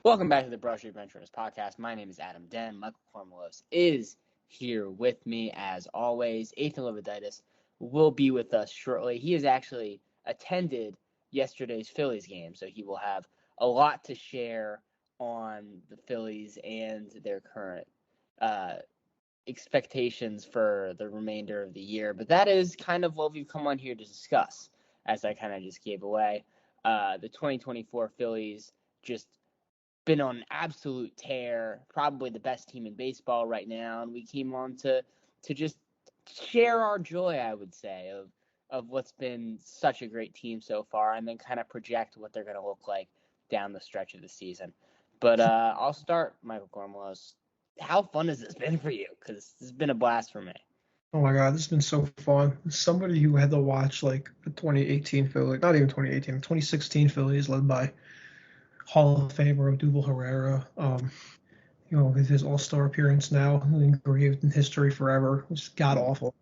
Welcome back to the Broad Street Benchwarmers podcast. My name is Adam Den. Michael Cormelos is here with me as always. Ethan Lividitis will be with us shortly. He has actually attended yesterday's Phillies game, so he will have a lot to share on the Phillies and their current expectations for the remainder of the year. But that is kind of what we've come on here to discuss, as I kind of just gave away. The 2024 Phillies just been on an absolute tear, probably the best team in baseball right now, and we came on to just share our joy, I would say, of what's been such a great team so far, and then kind of project what they're going to look like down the stretch of the season. But I'll start, Michael Cormelos. How fun has this been for you? Because this has been a blast for me. Oh my God, this has been so fun. As somebody who had to watch like the 2018 Phillies, not even 2018, 2016 Phillies led by Hall of Famer Odubel Herrera. With his All-Star appearance now engraved in history forever, which is god awful.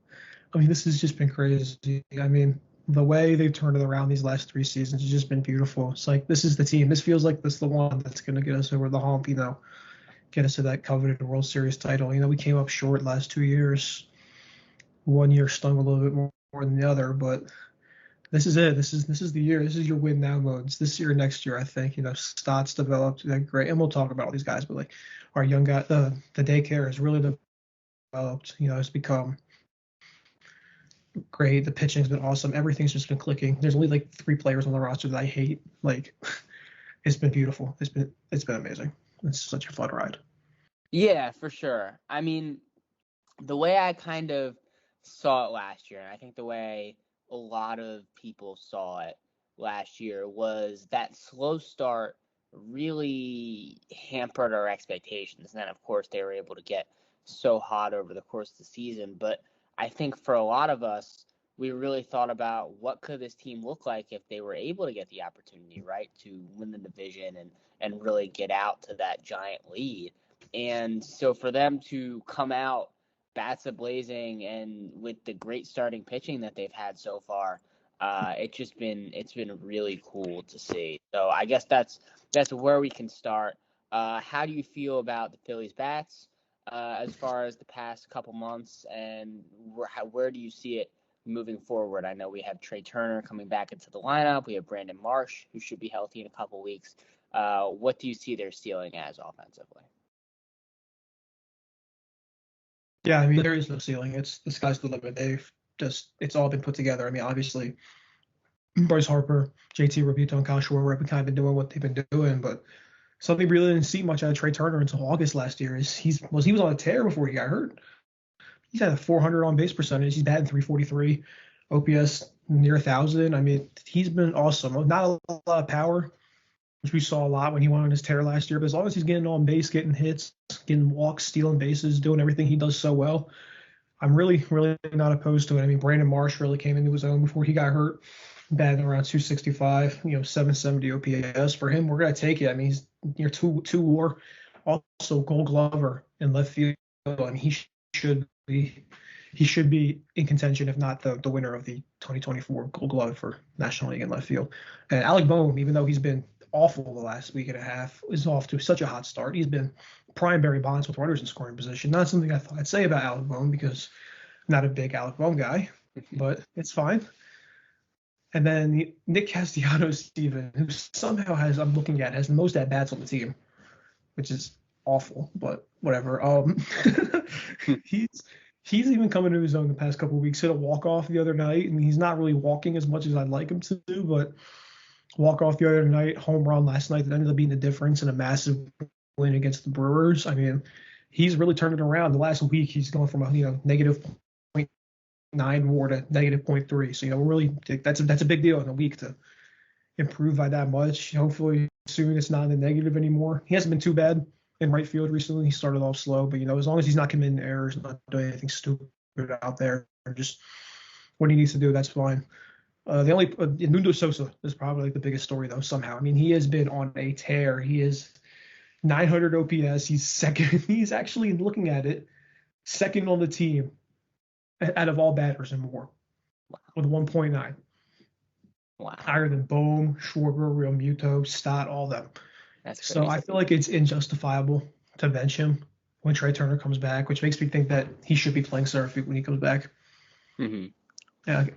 I mean, this has just been crazy. I mean, the way they've turned it around these last 3 seasons has just been beautiful. It's like this is the team. This feels like this is the one that's going to get us over the hump. Get us to that coveted World Series title. We came up short last 2 years. One year stung a little bit more than the other, but this is it. This is the year. This is your win now modes. This year, next year, I think. Stott's developed great, and we'll talk about all these guys. But like our young guy, the daycare has really developed. It's become great. The pitching's been awesome. Everything's just been clicking. There's only like 3 players on the roster that I hate. Like it's been beautiful. It's been amazing. It's such a fun ride. Yeah, for sure. I mean, the way I kind of saw it last year, and I think the way a lot of people saw it last year, was that slow start really hampered our expectations. And then, of course, they were able to get so hot over the course of the season. But I think for a lot of us, we really thought about what could this team look like if they were able to get the opportunity, right, to win the division and really get out to that giant lead. And so for them to come out bats a-blazing and with the great starting pitching that they've had so far, it's been really cool to see. So I guess that's where we can start. How do you feel about the Phillies bats as far as the past couple months, and where do you see it moving forward? I know we have Trey Turner coming back into the lineup. We have Brandon Marsh, who should be healthy in a couple weeks. What do you see their ceiling as offensively? Yeah, I mean, there is no ceiling. It's the sky's the limit. It's all been put together. I mean, obviously, Bryce Harper, JT Realmuto, and Kyle Schwarber have kind of been doing what they've been doing, but something we really didn't see much out of Trey Turner until August last year is he was on a tear before he got hurt. He's had a 400 on base percentage. He's batting 343, OPS near 1,000. I mean, he's been awesome. Not a lot of power, which we saw a lot when he went on his tear last year, but as long as he's getting on base, getting hits, getting walks, stealing bases, doing everything he does so well, I'm really, really not opposed to it. I mean, Brandon Marsh really came into his own before he got hurt, batting around 265, 770 OPS. For him, we're going to take it. I mean, he's near two WAR, also Gold Glover in left field. I mean, he should be in contention, if not the winner of the 2024 Gold Glove for National League in left field. And Alec Bohm, even though he's been awful the last week and a half, is off to such a hot start. He's been prime Barry Bonds with runners in scoring position. Not something I thought I'd say about Alec Bohm because I'm not a big Alec Bohm guy, but it's fine. And then Nick Castellanos, Steven, who somehow I'm looking at, has the most at bats on the team, which is awful, but whatever. He's even coming to his own the past couple of weeks. Hit a walk off the other night, and he's not really walking as much as I'd like him to do, but walk off the other night, home run last night that ended up being the difference in a massive win against the Brewers. I mean, he's really turned it around. The last week, he's gone from a negative 0.9 WAR to negative 0.3. So we're really that's a big deal in a week to improve by that much. Hopefully, soon it's not in the negative anymore. He hasn't been too bad in right field recently. He started off slow, but as long as he's not committing errors, not doing anything stupid out there, just what he needs to do, that's fine. The only Nundo Sosa is probably like the biggest story though. Somehow, I mean, he has been on a tear. He is 900 OPS. He's second. He's actually looking at it, second on the team out of all batters and more, with 1.9. Wow. Higher than Bohm, Schwarber, Realmuto, Stott, all them. That's So I crazy. feel like it's injustifiable to bench him when Trey Turner comes back, which makes me think that he should be playing center field when he comes back. Hmm.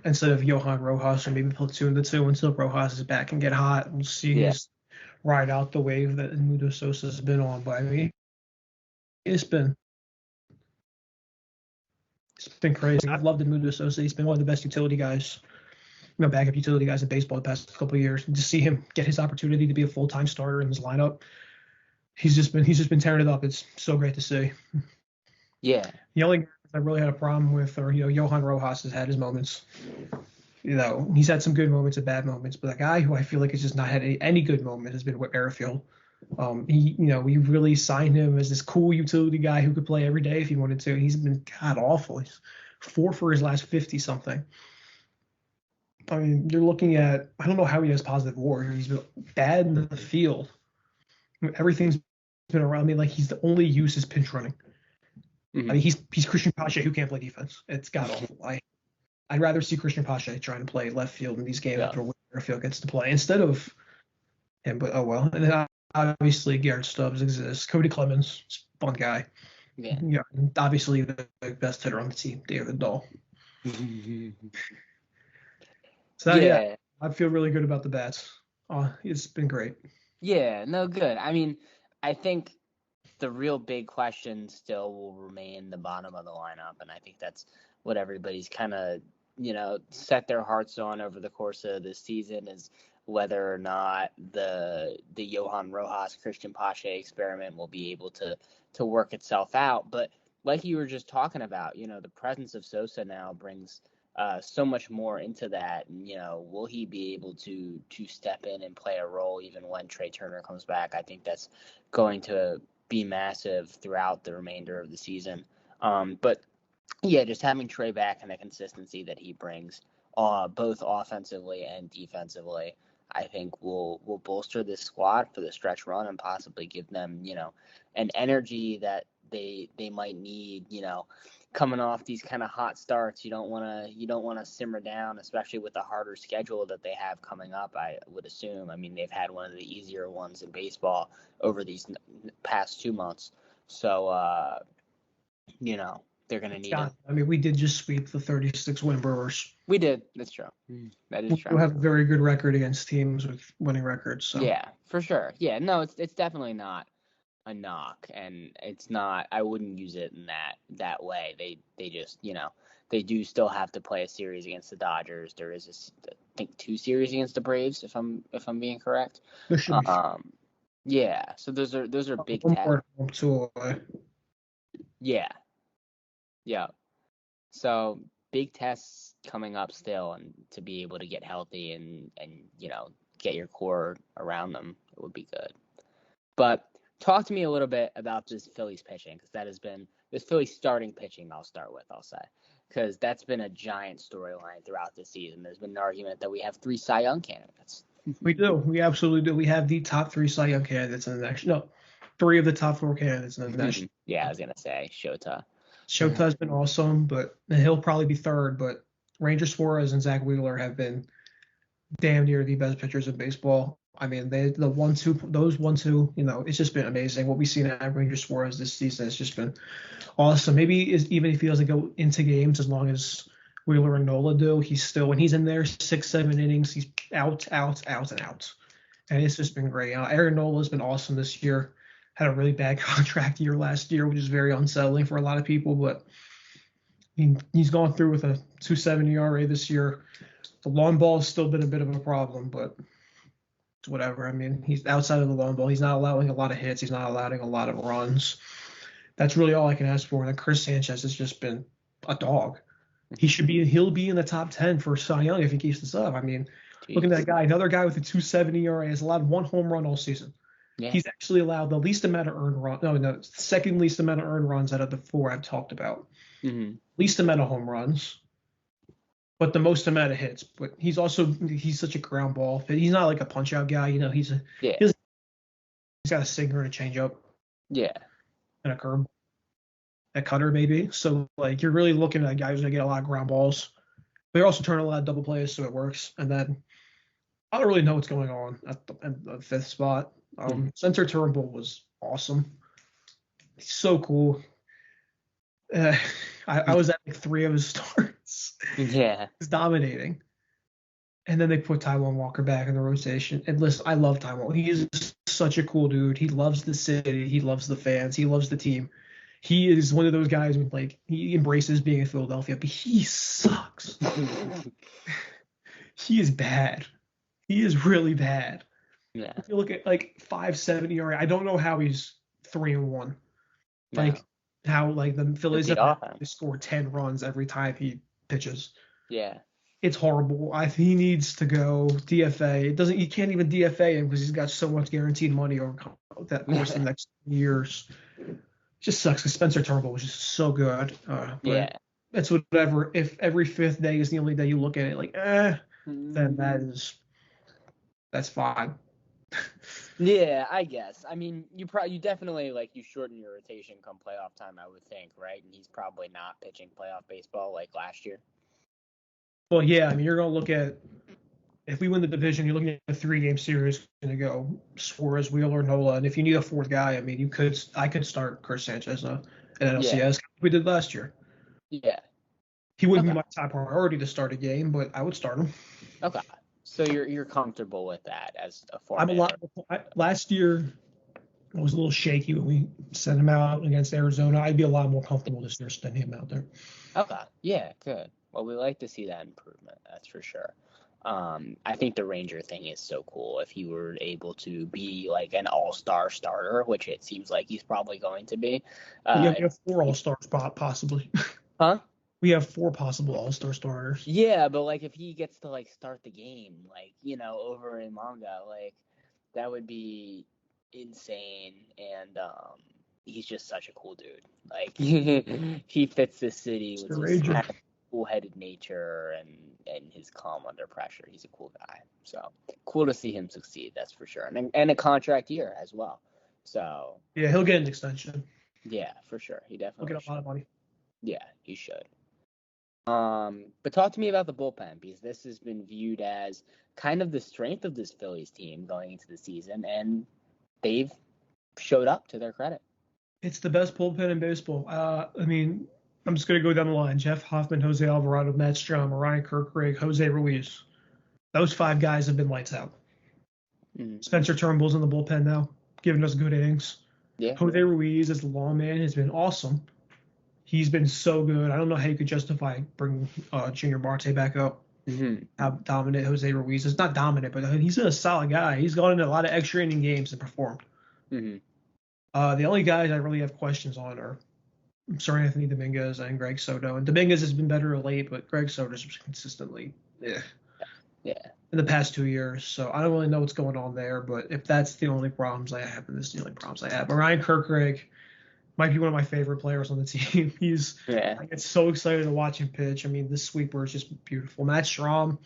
Instead of Johan Rojas, or maybe platoon the two until Rojas is back and get hot and see Yeah. his ride out the wave that Mudo Sosa has been on. But I mean, it's been it's been crazy. I've loved Mudo Sosa. He's been one of the best utility guys, backup utility guys in baseball the past couple of years. And to see him get his opportunity to be a full-time starter in his lineup, he's just been tearing it up. It's so great to see. Yeah. The only guy I really had a problem with, or Johan Rojas has had his moments. He's had some good moments and bad moments, but the guy who I feel like has just not had any good moment has been Whit Merrifield. We really signed him as this cool utility guy who could play every day if he wanted to. He's been god awful. He's 4 for his last 50 something. I mean, you're looking at, I don't know how he has positive WAR. He's been bad in the field. Everything's been around me. Like, he's the only use is pinch running. I mean, he's Christian Pache who can't play defense. It's god awful. I'd rather see Christian Pache trying to play left field in these games where Merrifield gets to play instead of him. But oh well. And then obviously Garrett Stubbs exists. Cody Clemens, fun guy. Yeah. And obviously the best hitter on the team, David Dahl. So yeah, I feel really good about the bats. It's been great. Yeah, no, good. I mean, I think the real big question still will remain the bottom of the lineup, and I think that's what everybody's kind of, set their hearts on over the course of this season is whether or not the Johan Rojas Christian Pache experiment will be able to work itself out. But like you were just talking about, the presence of Sosa now brings so much more into that. And, will he be able to step in and play a role even when Trey Turner comes back? I think that's going to be massive throughout the remainder of the season. But yeah, just having Trey back and the consistency that he brings, both offensively and defensively, I think will bolster this squad for the stretch run and possibly give them, an energy that they might need, coming off these kind of hot starts. You don't want to simmer down, especially with the harder schedule that they have coming up. I would assume. I mean, they've had one of the easier ones in baseball over these past 2 months, so they're going to need it. I mean, we did just sweep the 36 win Brewers. We did. That's true. That is true. We have a very good record against teams with winning records. So. Yeah, for sure. Yeah, no, it's definitely not a knock, and it's not. I wouldn't use it in that way. They just they do still have to play a series against the Dodgers. There is I think 2 series against the Braves, if I'm being correct. There should be. Yeah. So those are big tests. Yeah. Yeah. So big tests coming up still, and to be able to get healthy and get your core around them, it would be good. But talk to me a little bit about this Phillies pitching, because that has been this Phillies starting pitching. I'll say, because that's been a giant storyline throughout the season. There's been an argument that we have 3 Cy Young candidates. We do. We absolutely do. We have the top 3 Cy Young candidates in the national. No, 3 of the top 4 candidates in the national. Yeah, I was gonna say Shota. Shota's been awesome, but he'll probably be 3rd. But Ranger Suarez and Zach Wheeler have been damn near the best pitchers in baseball. I mean, those 1-2, it's just been amazing. What we've seen at Ranger Suarez this season has just been awesome. Maybe even if he doesn't go into games as long as Wheeler and Nola do, he's still, when he's in there 6-7 innings, he's out, and out. And it's just been great. Aaron Nola's been awesome this year. Had a really bad contract year last year, which is very unsettling for a lot of people. But he's gone through with a 2.70 ERA this year. The long ball has still been a bit of a problem, but it's whatever. I mean, he's outside of the long ball. He's not allowing a lot of hits. He's not allowing a lot of runs. That's really all I can ask for. And then Chris Sanchez has just been a dog. He'll be in the top 10 for Cy Young if he keeps this up. I mean, looking at that guy, another guy with a 2.70 ERA has allowed 1 home run all season. Yeah. He's actually allowed the least amount of earned runs. No, second least amount of earned runs out of the 4 I've talked about. Mm-hmm. Least amount of home runs, but the most amount of hits. But he's such a ground ball. He's not like a punch out guy. He's got a sinker and a changeup. Yeah. And a curve. A cutter maybe. So like you're really looking at a guy who's gonna get a lot of ground balls. They're also turning a lot of double plays, so it works. And then I don't really know what's going on at the 5th spot. Spencer Turnbull was awesome. He's so cool. Uh, I was at like 3 of his starts. Yeah. He's dominating. And then they put Taiwan Walker back in the rotation. And listen, I love Taiwan. He is such a cool dude. He loves the city. He loves the fans. He loves the team. He is one of those guys with like he embraces being in Philadelphia, but he sucks. He is bad. He is really bad. Yeah. If you look at like 5.7 ERA, I don't know how he's 3-1. No. Like how like the Phillies Good have offense. to score 10 runs every time he pitches. Yeah. It's horrible. He needs to go DFA. You can't even DFA him because he's got so much guaranteed money over that course of the next years. Just sucks because Spencer Turnbull was just so good. But Yeah. it's whatever. If every 5th day is the only day you look at it like, then that's fine. Yeah, I guess. I mean, you definitely like you shorten your rotation come playoff time, I would think, right? And he's probably not pitching playoff baseball like last year. Well, yeah, I mean, you're going to look at if we win the division, you're looking at a 3-game series. Going to go Suarez, Wheeler, Nola, and if you need a 4th guy, I mean, I could start Chris Sanchez in NLCS Yeah. like we did last year. Yeah. He wouldn't be my top priority to start a game, but I would start him. Okay. So you're comfortable with that as a I'm a format. lot. Last year, I was a little shaky when we sent him out against Arizona. I'd be a lot more comfortable this year sending him out there. Okay. Yeah, good. Well, we like to see that improvement, that's for sure. I think the Ranger thing is so cool. If he were able to be like an all-star starter, which it seems like he's probably going to be. We have 4 all-stars possibly. Huh? We have 4 possible all-star starters. Yeah, but like if he gets to like start the game, like, over in manga, like that would be insane. And he's just such a cool dude. Like he fits this city with just kind of cool-headed nature and his calm under pressure. He's a cool guy. So cool to see him succeed, that's for sure. And a contract year as well. So yeah, he'll get an extension. Yeah, for sure. He definitely he'll get a lot of money. Yeah, he should. But talk to me about the bullpen, because this has been viewed as kind of the strength of this Phillies team going into the season, and they've showed up to their credit. It's the best bullpen in baseball. I mean, I'm just going to go down the line. Jeff Hoffman, Jose Alvarado, Matt Strom, Ryan Kirkbrake, Jose Ruiz. Those 5 guys have been lights out. Mm-hmm. Spencer Turnbull's in the bullpen now, giving us good innings. Yeah. Jose Ruiz as the lawman has been awesome. He's been so good. I don't know how you could justify bringing Junior Marte back up. Mm-hmm. How dominant Jose Ruiz is. Not dominant, but he's a solid guy. He's gone into a lot of extra inning games and performed. Mm-hmm. The only guys I really have questions on are Anthony Dominguez and Greg Soto. And Dominguez has been better of late, but Greg Soto's consistently in the past 2 years. So I don't really know what's going on there. But if that's the only problems I have, and this is the only problems I have. But Ryan Kirkbrake might be one of my favorite players on the team. I get so excited to watch him pitch. I mean, this sweeper is just beautiful. Matt Strom,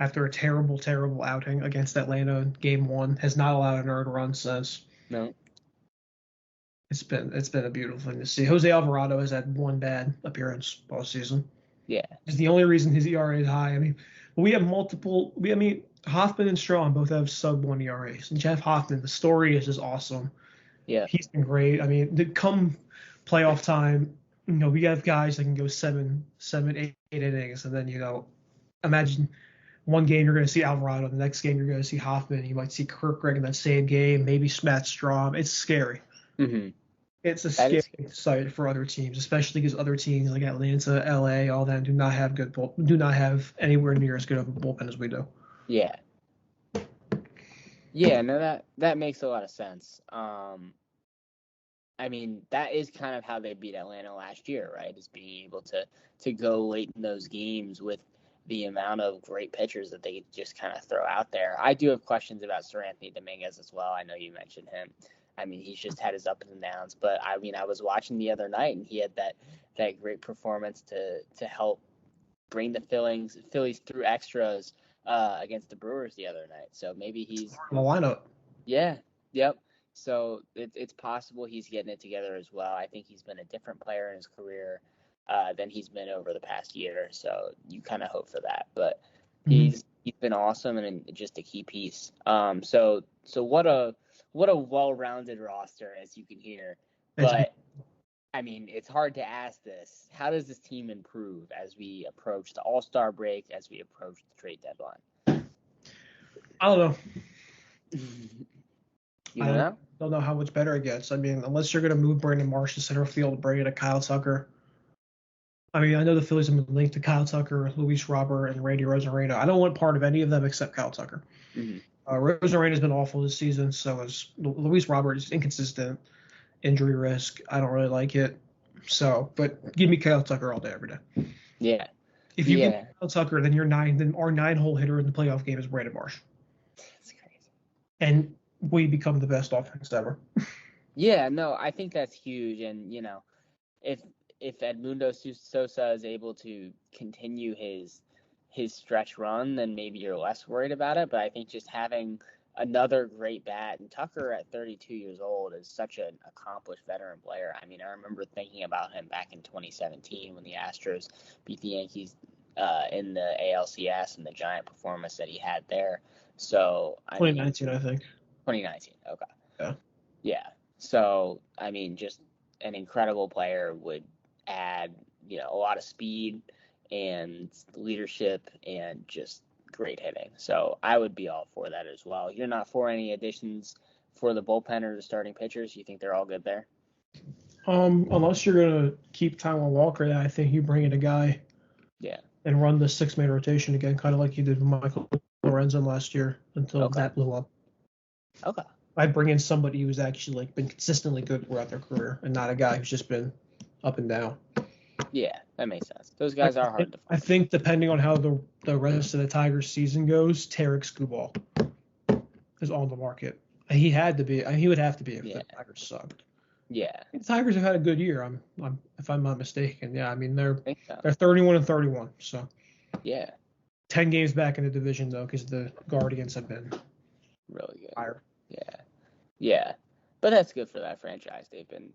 after a terrible, terrible outing against Atlanta in Game 1, has not allowed an earned run since. No. It's been a beautiful thing to see. Jose Alvarado has had 1 bad appearance all season. Yeah. It's the only reason his ERA is high. I mean, we have multiple. Hoffman and Strom both have sub-1 ERAs. And Jeff Hoffman, the story is just awesome. Yeah. He's been great. I mean, come playoff time, we have guys that can go 7, 8 innings, and then, imagine one game you're going to see Alvarado, the next game you're going to see Hoffman, you might see Kirkbrake in that same game, maybe Matt Strom. It's scary. Mm-hmm. It's a scary sight for other teams, especially because other teams like Atlanta, LA, all that do not have anywhere near as good of a bullpen as we do. Yeah. Yeah, no, that makes a lot of sense. I mean, that is kind of how they beat Atlanta last year, right? Is being able to go late in those games with the amount of great pitchers that they just kind of throw out there. I do have questions about Anthony Dominguez as well. I know you mentioned him. I mean, he's just had his ups and downs, but I mean, I was watching the other night and he had that great performance to help bring the Phillies through extras against the Brewers the other night. So maybe he's in the lineup. Yeah. Yep. So it's possible he's getting it together as well. I think he's been a different player in his career than he's been over the past year. So you kind of hope for that. But he's been awesome and just a key piece. So what a what a well-rounded roster, as you can hear. But I mean, it's hard to ask this. How does this team improve as we approach the All-Star break, as we approach the trade deadline? I don't know. You don't know? Don't know how much better it gets. I mean, unless you're going to move Brandon Marsh to center field, bring in a Kyle Tucker. I mean, I know the Phillies have been linked to Kyle Tucker, Luis Robert, and Randy Rosarena. I don't want part of any of them except Kyle Tucker. Rosarena's been awful this season, so is Luis Robert is inconsistent. Injury risk. I don't really like it. So, but give me Kyle Tucker all day, every day. Yeah. If you get Kyle Tucker, then our 9-hole hitter in the playoff game is Brandon Marsh. That's crazy. And we become the best offense ever. Yeah, no, I think that's huge. And, if Edmundo Sosa is able to continue his stretch run, then maybe you're less worried about it. But I think just having another great bat, and Tucker at 32 years old is such an accomplished veteran player. I mean, I remember thinking about him back in 2017 when the Astros beat the Yankees in the ALCS and the giant performance that he had there. So 2019, I think. 2019. Okay. Yeah. Yeah. So I mean, just an incredible player would add, a lot of speed and leadership and just great hitting. So I would be all for that as well. You're not for any additions for the bullpen or the starting pitchers? You think they're all good there? Unless you're gonna keep Taijuan Walker, I think you bring in a guy. Yeah. And run the 6-man rotation again, kind of like you did with Michael Lorenzen last year until that blew up. Okay. I'd bring in somebody who's actually been consistently good throughout their career, and not a guy who's just been up and down. Yeah, that makes sense. Those guys are hard to find. I think depending on how the rest of the Tigers season goes, Tarek Skubal is on the market. He had to be. He would have to be if the Tigers sucked. Yeah. The Tigers have had a good year. If I'm not mistaken. Yeah, I mean they're 31-31. So. Yeah. 10 games back in the division though, because the Guardians have been really good. higher. Yeah. Yeah. But that's good for that franchise. They've been,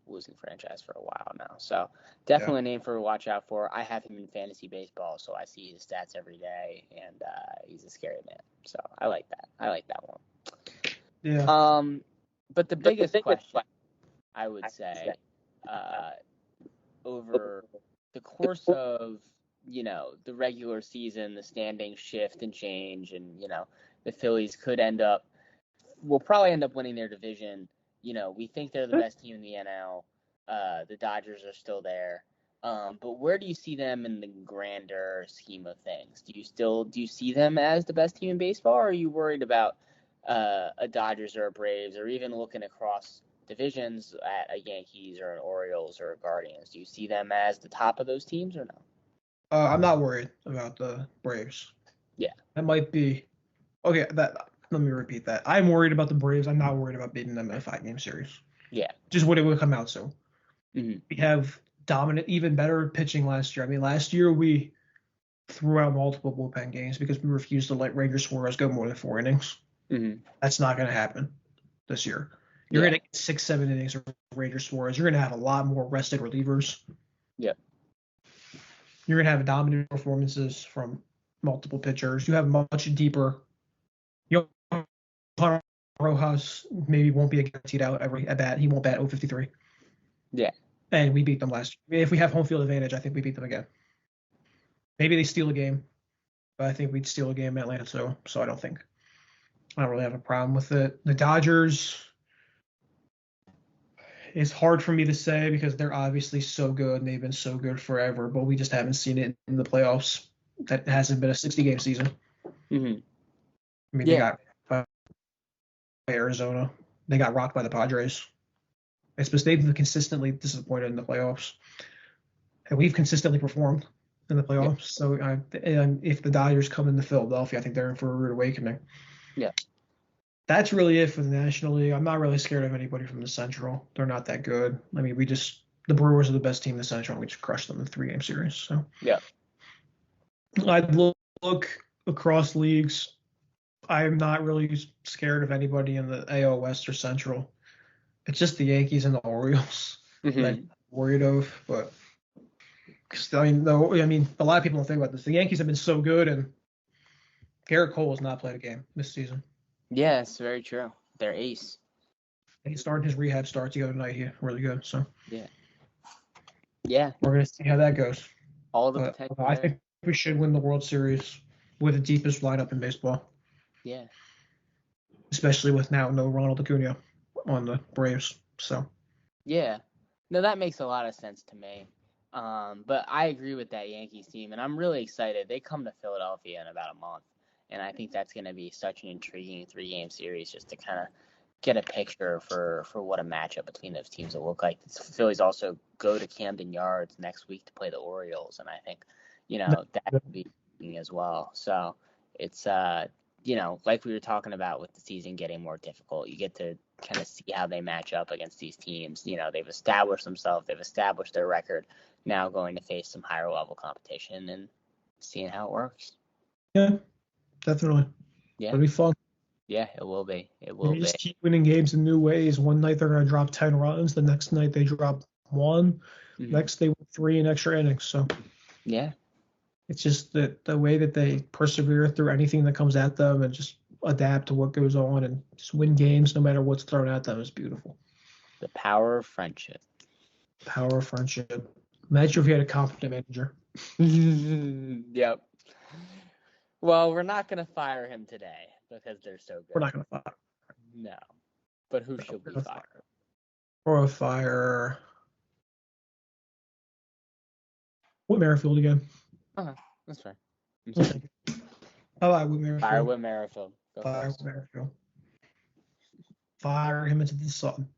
losing franchise for a while now. So definitely a name for to watch out for. I have him in fantasy baseball, so I see his stats every day, and he's a scary man. So I like that. I like that one. Yeah. But the biggest question, I would say, over the course of, the regular season, the standings shift and change, and, the Phillies will probably end up winning their division. We think they're the best team in the NL. The Dodgers are still there. But where do you see them in the grander scheme of things? Do you see them as the best team in baseball, or are you worried about a Dodgers or a Braves, or even looking across divisions at a Yankees or an Orioles or a Guardians? Do you see them as the top of those teams or no? I'm not worried about the Braves. Yeah. That might be okay. Let me repeat that. I'm worried about the Braves. I'm not worried about beating them in a 5-game series. Yeah. Just what it would come out to. Mm-hmm. We have dominant, even better pitching last year. I mean, last year we threw out multiple bullpen games because we refused to let Ranger Suarez go more than 4 innings. Mm-hmm. That's not going to happen this year. You're going to get 6-7 innings of Ranger Suarez. You're going to have a lot more rested relievers. Yeah. You're going to have dominant performances from multiple pitchers. You have much deeper. Rojas maybe won't be a guaranteed out every at bat. He won't bat 053. Yeah. And we beat them last year. If we have home field advantage, I think we beat them again. Maybe they steal a game, but I think we'd steal a game in Atlanta, so I don't really have a problem with it. The Dodgers, it's hard for me to say because they're obviously so good and they've been so good forever, but we just haven't seen it in the playoffs. That hasn't been a 60-game season. Mm-hmm. I mean, they got by Arizona. They got rocked by the Padres. They've been consistently disappointed in the playoffs. And we've consistently performed in the playoffs. Yeah. So if the Dodgers come into Philadelphia, I think they're in for a rude awakening. Yeah. That's really it for the National League. I'm not really scared of anybody from the Central. They're not that good. I mean, the Brewers are the best team in the Central, and we just crushed them in the 3-game series. So yeah. I'd look across leagues. I'm not really scared of anybody in the AL West or Central. It's just the Yankees and the Orioles that I'm worried of. But a lot of people don't think about this. The Yankees have been so good, and Garrett Cole has not played a game this season. Yeah, it's very true. their ace. He's starting his rehab start the other night here. Really good. So Yeah. Yeah. we're going to see how that goes. All the But potential I there. think we should win the World Series with the deepest lineup in baseball, Yeah. especially with now no Ronald Acuna on the Braves. So Yeah. No, that makes a lot of sense to me. But I agree with that Yankees team, and I'm really excited. They come to Philadelphia in about a month, and I think that's going to be such an intriguing 3-game series just to kind of get a picture for what a matchup between those teams will look like. The Phillies also go to Camden Yards next week to play the Orioles, and I think, that could be intriguing as well. So it's, like we were talking about with the season getting more difficult, you get to kind of see how they match up against these teams. They've established themselves, they've established their record, now going to face some higher level competition and seeing how it works. yeah, definitely. Yeah. It'll be fun. Yeah, it will be. It If will you be. just keep winning games in new ways. One night they're going to drop 10 runs. The next night they drop 1. Mhm. Next they win 3 in extra innings. So Yeah. it's just the way that they persevere through anything that comes at them and just adapt to what goes on and just win games no matter what's thrown at them is beautiful. The power of friendship. Power of friendship. Imagine if you had a competent manager. Yep. Well, we're not going to fire him today because they're so good. We're not going to fire. No. But who should we fire? Or fire Whit Merrifield again. That's fair. I like Whit Merrifield. Fire Whit Merrifield. Fire Whit Merrifield. Fire him into the sun.